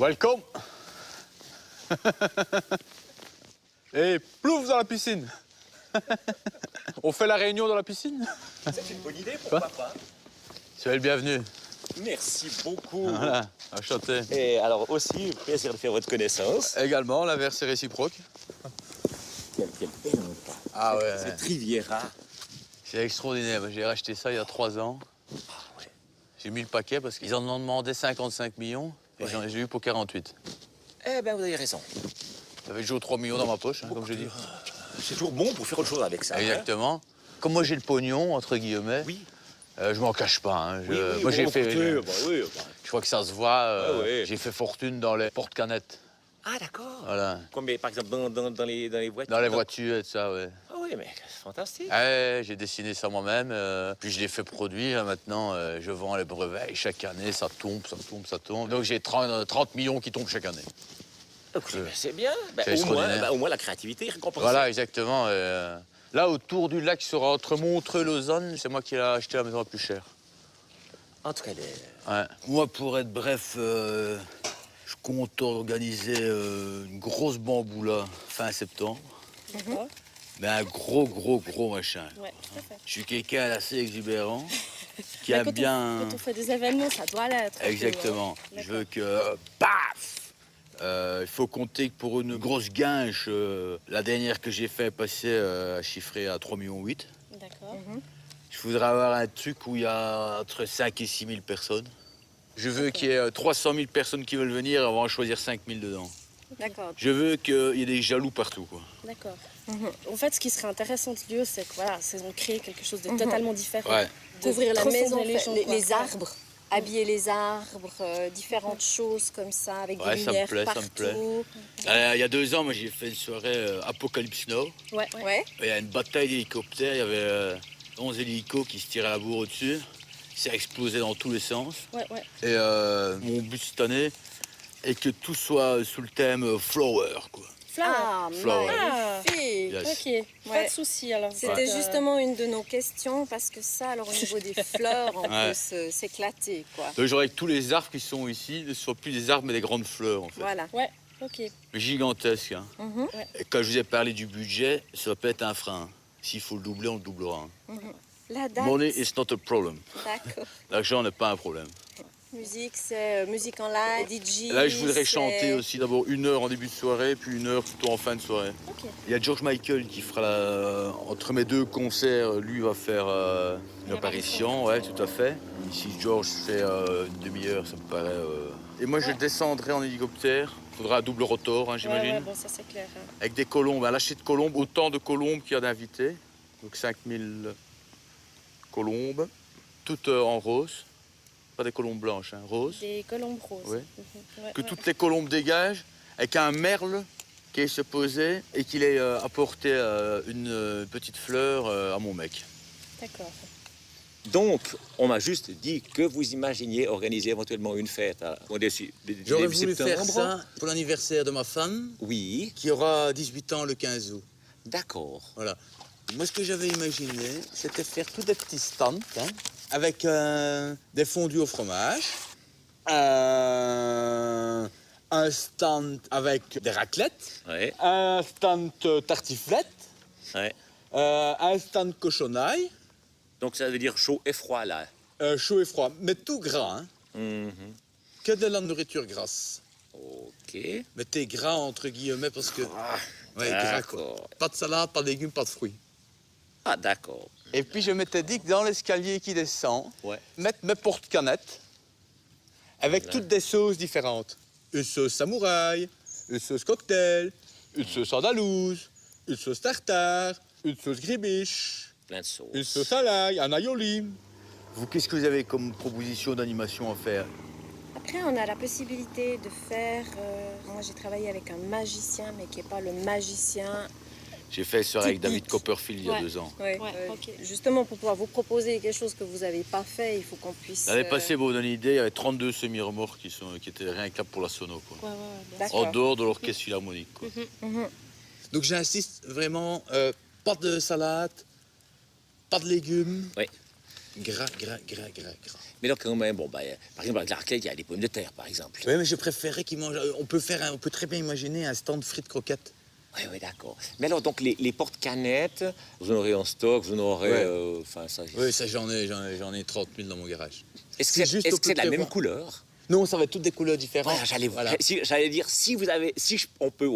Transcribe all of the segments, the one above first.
Welcome. Et plouf dans la piscine. On fait la réunion dans la piscine? C'est une bonne idée, pourquoi pas? Soyez le bienvenu. Merci beaucoup. Voilà, enchanté. Et alors aussi, plaisir de faire votre connaissance. Également, l'inverse est réciproque. Quelle belle montagne. Ah ouais. Cette Riviera. C'est extraordinaire. J'ai racheté ça il y a 3 ans. J'ai mis le paquet parce qu'ils en ont demandé 55 millions et j'ai eu pour 48. Eh ben, vous avez raison. J'avais toujours 3 millions dans ma poche, hein, comme je dis. C'est toujours bon pour faire autre chose avec ça. Exactement. Comme moi j'ai le pognon, entre guillemets, Oui. Je m'en cache pas. Hein. Oui, Moi j'ai fait. oui. Je crois que ça se voit. Ouais. J'ai fait fortune dans les porte-canettes. Ah, d'accord. Voilà. Combien, par exemple, dans les voitures? Dans les voitures et tout ça, ouais. Ah oui, mais c'est fantastique. Ouais, j'ai dessiné ça moi-même, puis je l'ai fait produire. Maintenant, je vends les brevets et chaque année, ça tombe. Donc j'ai 30 millions qui tombent chaque année. C'est bien. Ben, C'est au moins, la créativité est récompensée. Voilà, exactement. Là, autour du lac, sera entre Montreux et Lausanne, c'est moi qui ai acheté la maison la plus chère. En tout cas, Ouais. Moi, pour être bref, je compte organiser une grosse bamboula fin septembre. D'accord. Mais un gros machin. Ouais, tout à fait. Je suis quelqu'un d'assez exubérant, qui Mais aime bien... Quand on fait des événements, ça doit l'être. Exactement. Hein. Je veux que... Paf! Il faut compter que pour une grosse guinche, la dernière que j'ai fait passer a chiffré à 3,8 millions. D'accord. Je voudrais avoir un truc où il y a entre 5 et 6 000 personnes. Je veux qu'il y ait 300 000 personnes qui veulent venir avant de choisir 5 000 dedans. D'accord. Je veux qu'il y ait des jaloux partout, quoi. D'accord. En fait, ce qui serait intéressant de lieu, c'est que voilà, c'est de créer quelque chose de totalement différent. Ouais. De Couvrir la transcender maison, les gens, quoi. les arbres, habiller les arbres, différentes choses comme ça, avec Ouais, des ça me lumières plaît, ça me partout. plaît. Il y a 2 ans, moi, j'ai fait une soirée Apocalypse Now. Ouais. Ouais. Il y a une bataille d'hélicoptères, il y avait 11 hélicos qui se tiraient à la bourre au-dessus. Ça a explosé dans tous les sens. Ouais. Et mon but cette année est que tout soit sous le thème flower, quoi. Ah, Flower. magnifique. Yes. Ok, pas Ouais. de souci alors. C'était justement une de nos questions parce que ça, alors au niveau des fleurs, on Ouais. peut s'éclater, quoi. Donc j'aurais que tous les arbres qui sont ici ne soient plus des arbres mais des grandes fleurs, en fait. Voilà. Ouais, ok. Mais gigantesques. Hein. Mhm. Et quand je vous ai parlé du budget, ça va pas être un frein. S'il faut le doubler, on le doublera. Hein. La date. Money is not a problem. D'accord. L'argent n'est pas un problème. Musique, c'est musique en live, DJ. Là, je voudrais c'est- chanter aussi d'abord 1 heure en début de soirée, puis 1 heure plutôt en fin de soirée. Ok. Il y a George Michael qui fera entre mes 2 concerts, lui va faire une apparition, ouais, tout à fait. Si George fait une demi-heure, ça me paraît. Et moi, je descendrai en hélicoptère. Il faudra un double rotor, hein, j'imagine. Ouais, bon, ça c'est clair. Hein. Avec des colombes, un lâcher de colombes, autant de colombes qu'il y a d'invités. Donc 5000 colombes, toutes en rose. Pas des colombes blanches, hein, roses. Des colombes roses. Ouais. Ouais, Que ouais. toutes les colombes dégagent, avec un merle qui est se poser et qu'il ait apporté une petite fleur à mon mec. D'accord. Donc, on m'a juste dit que vous imaginiez organiser éventuellement une fête au début J'aurais voulu septembre. faire ça pour l'anniversaire de ma femme, Oui, qui aura 18 ans le 15 août. d'accord. Voilà. Moi, ce que j'avais imaginé, c'était faire tous des petits stands, hein, avec des fondus au fromage, un stand avec des raclettes, Ouais, un stand tartiflette, ouais. un stand cochonaille, Donc, ça veut dire chaud et froid, là. chaud et froid, mais tout gras, hein, Mhm. que de la nourriture grasse. Ok. Mettez gras entre guillemets parce que... Ouais, gras, quoi. D'accord. Pas de salade, pas de légumes, pas de fruits. Ah, d'accord. Et puis je m'étais dit que dans l'escalier qui descend, Ouais. mettre mes porte-canettes avec Voilà. toutes des sauces différentes. Une sauce samouraï, une sauce cocktail, une sauce andalouse, une sauce tartare, une sauce gribiche, Plein de sauce. une sauce à l'ail, un aioli. Vous, qu'est-ce que vous avez comme proposition d'animation à faire? Après, on a la possibilité de faire. Moi, j'ai travaillé avec un magicien, mais qui n'est pas le magicien. J'ai fait ça avec David Typique. Copperfield il y a Ouais. 2 ans. Ouais, Ouais, ok. Justement, pour pouvoir vous proposer quelque chose que vous n'avez pas fait, il faut qu'on puisse. L'année passée, pour vous donner une idée, il y avait 32 semi-remorques qui étaient rien que là pour la sono, quoi. Ouais, bien D'accord. En dehors de l'orchestre philharmonique, quoi. Mhm. Donc j'insiste vraiment, pas de salade, pas de légumes. Oui. Gras. Mais donc, quand même, bon, bah, par exemple, avec la raclette, il y a des pommes de terre, par exemple. Oui, mais je préférais qu'ils mangent. On peut très bien imaginer un stand frites croquettes. Oui, d'accord. Mais alors, donc, les porte-canettes, vous en aurez en stock, vous en aurez... Ouais. Enfin, ça... Oui, ça j'en ai 30 000 dans mon garage. Est-ce c'est que juste c'est au -ce de la peut même prévoir. couleur? Non, ça va être toutes des couleurs différentes. Voilà, j'allais dire, on peut,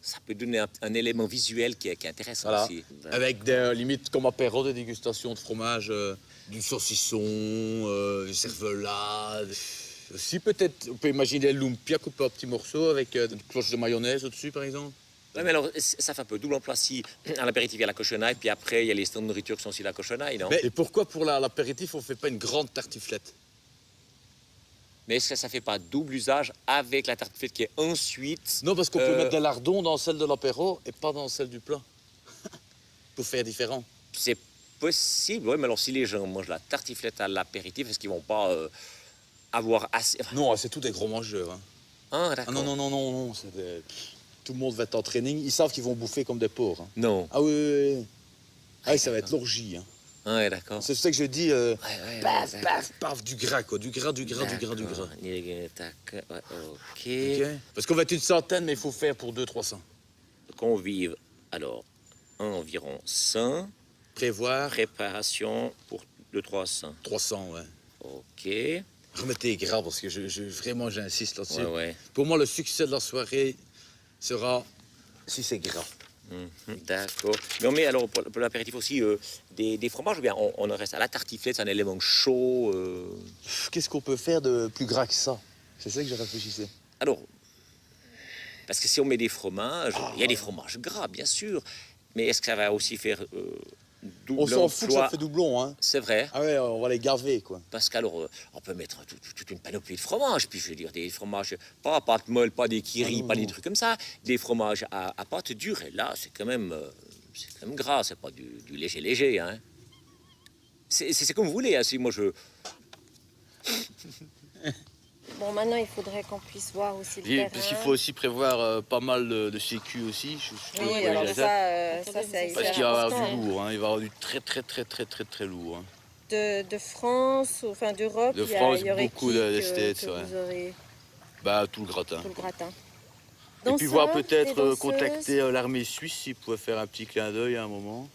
ça peut donner un élément visuel qui est intéressant Voilà. aussi. Avec des limites comme apéro, des dégustations de fromage, du saucisson, du cervelas. Si peut-être, on peut imaginer le lumpia coupé en petits morceaux avec une cloche de mayonnaise au-dessus, par exemple. Ouais, mais alors, ça fait un peu double emploi si à l'apéritif il y a la cochonaille, puis après il y a les stands de nourriture qui sont aussi la cochonaille, non? Et pourquoi pour l'apéritif on fait pas une grande tartiflette? Mais est-ce que ça fait pas double usage avec la tartiflette qui est ensuite... Non, parce qu'on peut mettre des lardons dans celle de l'apéro et pas dans celle du plat. Pour faire différent. C'est possible, oui, mais alors si les gens mangent la tartiflette à l'apéritif, est-ce qu'ils vont pas avoir assez... Non, c'est tous des gros mangeurs. Hein. Ah, Ah d'accord. non. Tout le monde va être en training. Ils savent qu'ils vont bouffer comme des porcs. Hein. Non. Ah oui. Ah, ça va être l'orgie. Hein. Ouais, d'accord. C'est ça que je dis. Paf, ouais. paf, paf, du gras, quoi. Du gras. Tac, ouais, ok. Ok. Parce qu'on va être une centaine, mais il faut faire pour 200-300. Convive, alors, environ 100. Prévoir Préparation pour 200-300. 300, ouais. Ok. Remettez gras, parce que vraiment, j'insiste là-dessus. Ouais. Pour moi, le succès de la soirée sera si c'est gras. D'accord. Mais on met alors pour l'apéritif aussi des fromages ou bien on en reste à la tartiflette, c'est un élément chaud. Qu'est-ce qu'on peut faire de plus gras que ça? C'est ça que je réfléchissais. Alors, parce que si on met des fromages, il y a des fromages gras, bien sûr, mais est-ce que ça va aussi faire double On s'en fout que ça emploi? fait doublon, hein. C'est vrai. Ah ouais, on va les gaver, quoi. Parce qu'alors, on peut mettre toute une panoplie de fromages, puis je veux dire, des fromages, pas à pâte molle, pas des kiris, pas des trucs comme ça, des fromages à pâte dure, et là, c'est quand même gras, c'est pas du léger, hein. C'est comme vous voulez, hein, si moi je... Bon, maintenant, il faudrait qu'on puisse voir aussi le terrain. Parce qu'il faut aussi prévoir pas mal de sécu aussi. Oui, alors ça, c'est Parce qu'il va y avoir important. du lourd, hein. Il va y avoir du très lourd. Hein. De France, enfin d'Europe, De il France, y aurait beaucoup qui de que States, vous ouais. aurez Bah, tout le gratin. tout le gratin. Et puis voir Danseurs, peut-être des danseuses. contacter l'armée suisse s'ils pouvaient faire un petit clin d'œil à un moment.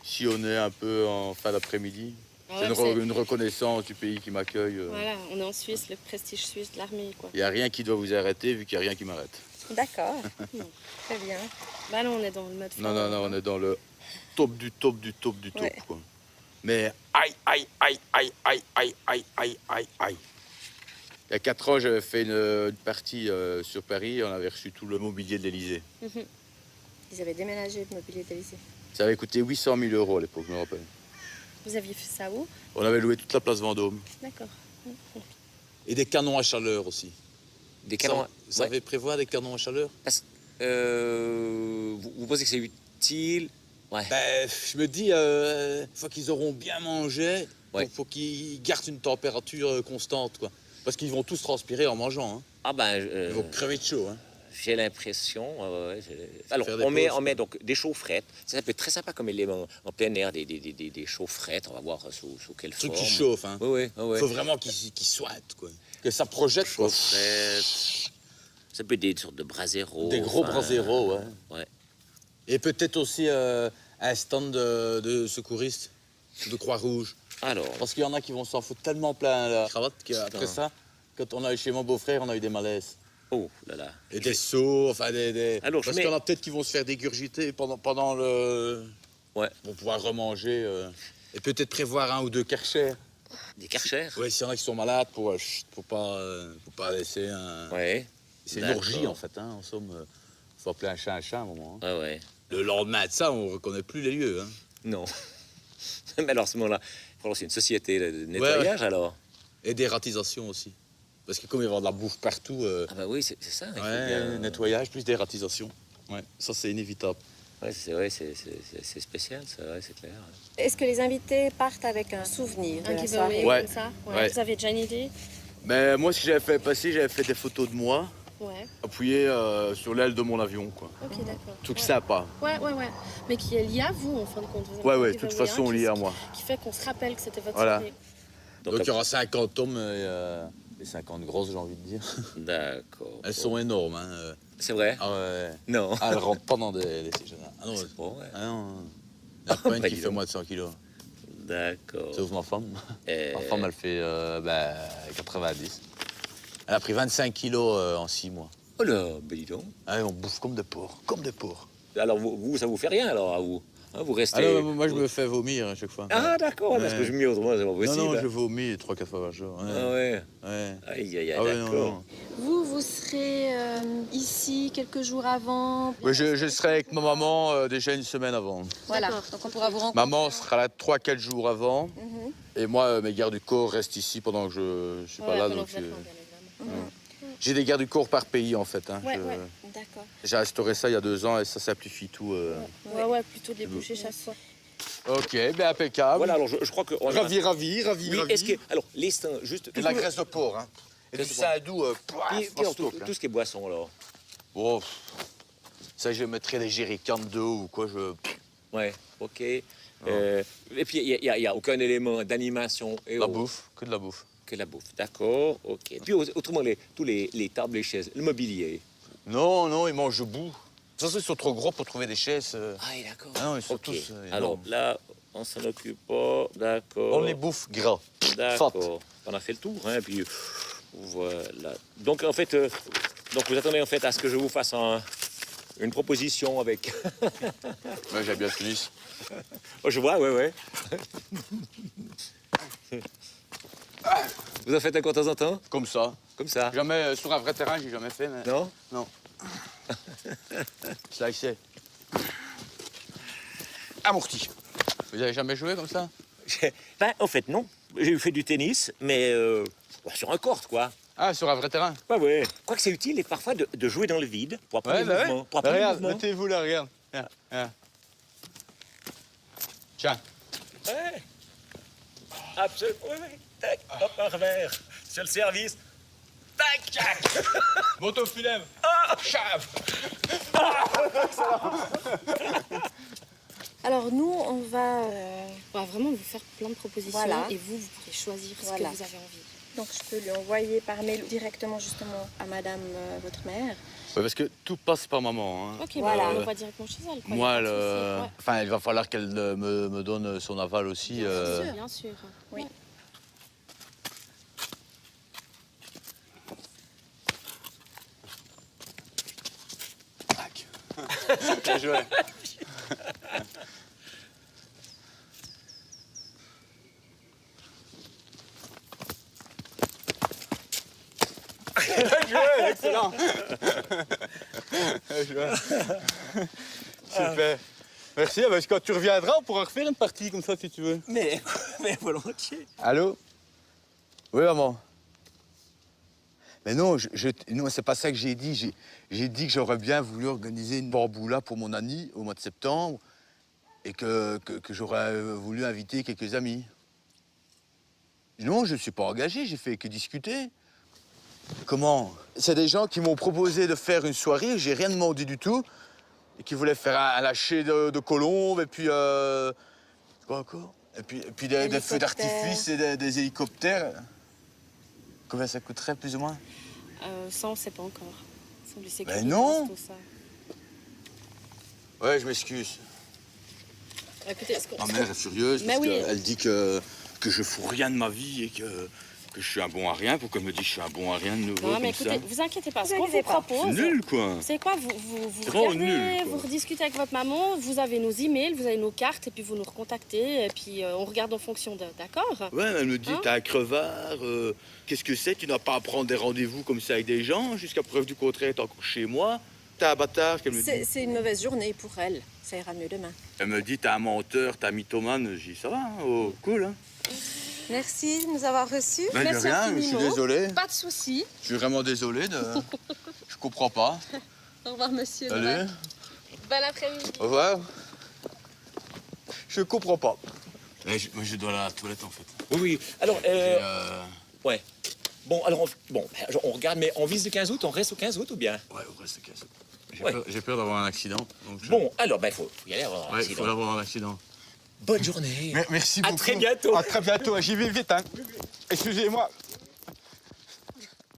Si on est un peu en fin d'après-midi. Ah C'est ouais, une reconnaissance du pays qui m'accueille. Voilà, on est en Suisse, le prestige suisse de l'armée, quoi. Il n'y a rien qui doit vous arrêter vu qu'il n'y a rien qui m'arrête. D'accord, très bien. Bah là, on est dans le mode Non, on est dans le top du top. Ouais. Quoi. Mais aïe. Il y a 4 ans, j'avais fait une partie sur Paris. On avait reçu tout le mobilier de l'Élysée. Ils avaient déménagé de mobilier de lycée. Ça avait coûté 800 000 € à l'époque, je me rappelle. Vous aviez fait ça où? On avait loué toute la place Vendôme. D'accord. Et des canons à chaleur aussi. Des canons... Vous savez prévoir des canons à chaleur? Vous pensez que c'est utile? Ouais. Ben, je me dis, une fois qu'ils auront bien mangé, Ouais. faut qu'ils gardent une température constante, quoi. Parce qu'ils vont tous transpirer en mangeant. Hein. Ah ben... Ils vont crever de chaud. Hein. J'ai l'impression. Alors, Faire des on met, pauses, met donc des chaufferettes. Ça peut être très sympa comme élément en plein air, des chaufferettes. On va voir sous quelle Truc forme. qui chauffe. Hein. Oui. Faut vraiment qu'ils sointent, quoi. Que ça projette, quoi. Chaufferettes. Ça peut être des sortes de braseros. Des gros braseros, ouais. Ouais. Et peut-être aussi un stand de secouristes, de Croix-Rouge. Alors, Parce qu'il y en a qui vont s'en foutre tellement plein la cravate qu'après Putain. ça, quand on est chez mon beau-frère, on a eu des malaises. oh là là. Et des seaux, enfin des... Alors, Parce je qu'il y mets- en a peut-être qui vont se faire dégurgiter pendant le... Ouais. Pour pouvoir remanger. Et peut-être prévoir 1 ou 2 Karcher. Des Karcher. Ouais, s'il y en a qui sont malades, pour pas laisser un... Ouais. C'est une D'accord. orgie, en fait, hein. En somme, faut appeler un chat à un moment. Hein. Ouais. Le lendemain de ça, on reconnaît plus les lieux. Hein. Non. Mais alors, à ce moment-là, c'est une société de nettoyage, alors. Et des ratisations aussi. Parce que comme il va y avoir de la bouffe partout, Ah bah oui, c'est ça. Il faut ouais, bien- nettoyage plus des ratisations. Ouais, ça c'est inévitable. Ouais, c'est spécial, ça, ouais, c'est clair. Est-ce que les invités partent avec un souvenir de Un la giveaway soirée? Ouais. comme ça? Ouais. Vous avez déjà une idée? Mais moi, ce que j'avais fait passer, j'avais fait des photos de moi Ouais, appuyé sur l'aile de mon avion, quoi. ok, d'accord. Truc Ouais. sympa. Ouais. Mais qui est lié à vous, en fin de compte. Vous avez Ouais, un de toute giveaway, façon, qui- lié à moi. Qui fait qu'on se rappelle que c'était votre Voilà. soirée. Donc il y aura 50 tomes et 50 grosses, j'ai envie de dire. D'accord. Elles sont énormes. Hein. C'est vrai? Ah ouais. Non. Ah, elles rentrent pas dans des sièges. Ah non, C'est pas vrai. ah non. Il n'y en a pas une Bah, qui dis fait donc. moins de 100 kilos. D'accord. Sauf ma femme. Et- Ma femme, elle fait 90. Elle a pris 25 kilos en 6 mois. Oh là, ben dis donc. Ah, on bouffe comme des porcs. Comme des porcs. Alors, vous, ça vous fait rien, alors, à vous? Hein, vous restez... Alors, moi, je me fais vomir à chaque fois. Ah, d'accord, parce Ouais. que je me dis autrement, c'est pas Non, possible. non, je vomis 3-4 fois par jour. Ouais. Ah ouais. Ouais. Aïe, aïe, aïe, Ah ouais, non, d'accord. non. Vous serez ici quelques jours avant. Ouais, je serai avec ma maman déjà une semaine avant. Voilà, D'accord. donc on pourra vous rencontrer. Maman sera là 3-4 jours avant. Mhm. Et moi, mes gardes du corps restent ici pendant que je suis pas là. Donc, j'ai des gardes du corps par pays, en fait. Hein. Ouais, Je- ouais. D'accord. J'ai instauré ça il y a 2 ans et ça simplifie tout. Ouais, plutôt de les boucher chaque fois. Ok, bien impeccable. Voilà, alors je crois que... on a- Ravi. Oui, est-ce que... Alors, les stins, juste... Et la graisse de porc, hein. Et Graisse du de porc. saindoux, Puis, alors, tout ce qui est boisson, alors. Oh, ça, je mettrais des jerrycans d'eau ou quoi. Ouais, ok. Et puis, il n'y a aucun élément d'animation et La autres bouffe, que de la bouffe. que la bouffe. D'accord, ok. Puis, autrement, tous les tables, les chaises, le mobilier. Non, ils mangent debout. De toute façon, ils sont trop gros pour trouver des chaises. Ah, d'accord. Ah non, ils sont Ok. tous Alors, énormes. là, on s'en occupe pas. D'accord. On les bouffe gras. D'accord. On a fait le tour, hein, puis voilà. Donc en fait, donc vous attendez en fait à ce que je vous fasse une proposition avec. Ouais, j'ai bien fini. Oh, je vois, ouais. Vous en faites un de temps en temps, Comme ça. comme ça. Jamais sur un vrai terrain, j'ai jamais fait. Mais... Non. Non. Ça, c'est. Amorti. Vous avez jamais joué comme ça? Ben en fait non. J'ai fait du tennis, mais sur un court quoi. Ah, sur un vrai terrain? Ouais. Je crois que c'est utile et parfois de jouer dans le vide pour apprendre le mouvement. Pour apprendre le Regarde, mouvement. mettez-vous là, regarde. Regarde. Tiens. Ouais. Absolument. Oui. Tac, hop, un revers. Sur le service. Tac. Motofilem. Chave. Alors nous, on va... On va vraiment vous faire plein de propositions Voilà. et vous pourrez choisir ce Voilà. que vous avez envie. Donc je peux lui envoyer par mail directement justement à madame votre mère. Ouais, parce que tout passe par maman. Hein. Ok, Voilà. bah, on va directement chez elle. Quoi, Moi, y a pas de souci. Ouais. enfin, il va falloir qu'elle me donne son aval aussi. Bien sûr. Oui. Ouais. Bien joué. Bien joué, excellent. Bien joué. Super. Merci, parce que quand tu reviendras, on pourra refaire une partie comme ça si tu veux. Mais volontiers. Allô? Oui, maman. Mais non, non, c'est pas ça que j'ai dit. J'ai dit que j'aurais bien voulu organiser une barboula pour mon Annie au mois de septembre et que j'aurais voulu inviter quelques amis. Non, je ne suis pas engagé, j'ai fait que discuter. Comment? C'est des gens qui m'ont proposé de faire une soirée, j'ai rien demandé du tout, et qui voulaient faire un lâcher de colombes, et puis... quoi encore? Et puis des feux d'artifice et des hélicoptères. Combien ça coûterait, plus ou moins? Ça, on ne sait pas encore. Ça, lui, c'est Ben que non. tout ça. Ouais, je m'excuse. Écoutez, est-ce qu'on... Ma mère est furieuse Mais parce oui. qu'elle dit que je fous rien de ma vie et que je suis un bon à rien. Pourquoi elle me dit que je suis un bon à rien de nouveau Non, mais comme écoutez, ça? vous inquiétez pas. Ce Vous qu'on vous inquiétez pas. C'est propose, nul, quoi. c'est quoi? Vous C'est vraiment regardez, nul, quoi. vous rediscutez avec votre maman, vous avez nos emails, vous avez nos cartes, et puis vous nous recontactez, et puis on regarde en fonction de... D'accord? Ouais, elle me dit, Hein? t'es un crevard, qu'est-ce que c'est? Tu n'as pas à prendre des rendez-vous comme ça avec des gens, jusqu'à preuve du contraire, t'es encore chez moi. T'es un bâtard, qu'elle me dit. C'est une mauvaise journée pour elle. Ça ira mieux demain. Elle me dit, t'es un menteur, t'es un mythomane. Je dis, ça va, hein, oh, cool, hein. Merci de nous avoir reçus. Ben, de Merci rien, je suis infiniment. désolé. Pas de souci. Je suis vraiment désolé de... Je comprends pas. Au revoir, monsieur. Allez, Bon après-midi. au revoir. Je comprends pas. Moi, je dois aller à la toilette, en fait. Oui. Alors, Et, ouais. Bon, alors, on regarde, mais on vise le 15 août, on reste au 15 août ou bien? Ouais, on reste 15. Ouais. J'ai peur d'avoir un accident. Donc Bon, alors, il faut y aller avoir un ouais, il accident. faut avoir un accident. Bonne journée. Merci À beaucoup. très bientôt. À très bientôt. J'y vais vite, hein. Excusez-moi.